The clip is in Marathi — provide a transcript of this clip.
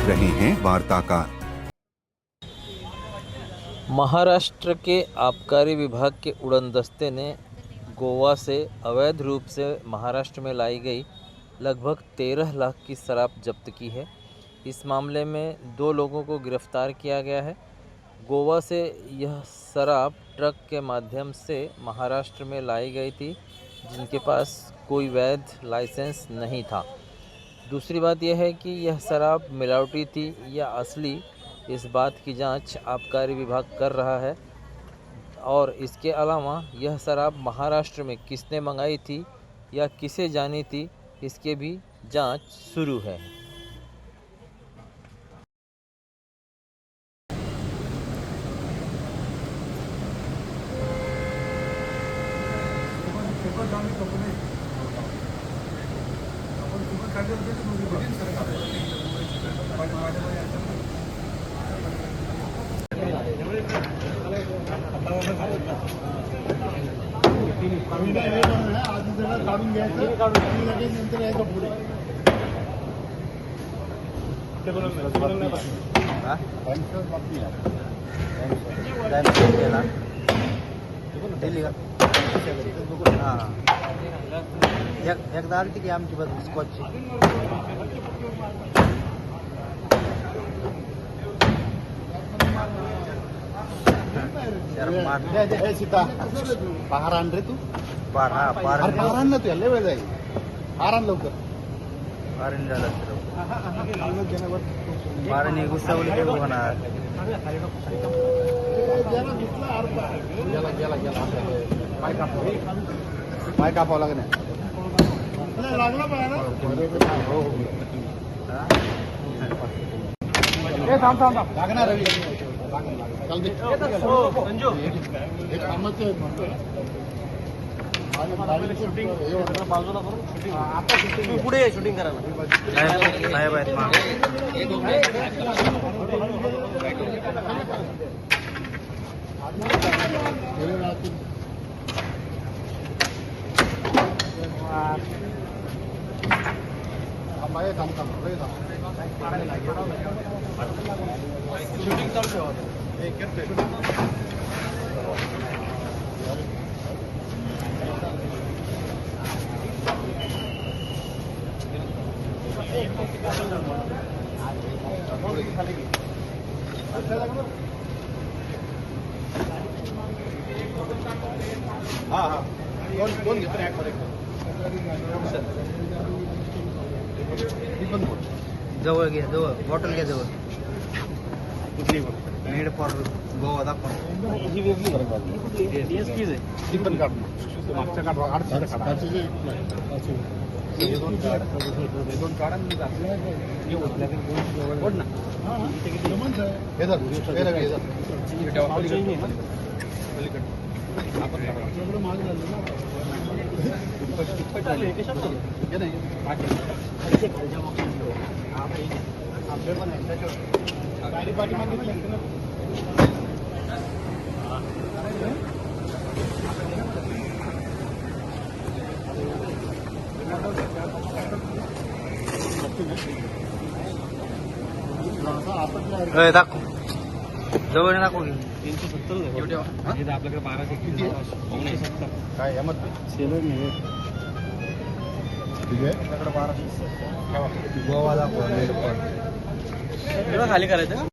देख रहे हैं वार्ताकार। महाराष्ट्र के आबकारी विभाग के उड़न दस्ते ने गोवा से अवैध रूप से महाराष्ट्र में लाई गई लगभग 13 लाख की शराब जब्त की है। इस मामले में 2 लोगों को गिरफ्तार किया गया है। गोवा से यह शराब ट्रक के माध्यम से महाराष्ट्र में लाई गई थी, जिनके पास कोई वैध लाइसेंस नहीं था। दूसरी बात यह है कि यह शराब मिलावटी थी या असली, इस बात की जांच आबकारी विभाग कर रहा है। और इसके अलावा यह शराब महाराष्ट्र में किसने मंगाई थी या किसे जानी थी, इसके भी जांच शुरू है। काढून घ्यायचं काढून लगेच नंतर यायचं पुढे एकदा आली की आमची बस स्कॉचची सीता बाहेर आण रे तू पार बाहेर आण ना तू लय वेळ जाईल बाहेर आण लवकर पारण झालं पारणी गुस्सावली काय होणार गेला गेला गेला पाय कापावं लागेल लागला थांब थांब लागणार रवी पुढे शूटिंग करायला साहेब आहेत शूटिंग चालू हाँ हाँ कौन जवळ घ्या जवळ बॉटल घ्या जवळ मेड फॉर गोवा दाखवा ही वेगळी ती पण काढ मागच्या काढ दोन काढा दाखव जवळ दाखव 370 आपल्याकडे 1270 काय यामत सेलर नाही ठीक आहे आपल्याकडे 1270 गोवा दाखव खाली करायचं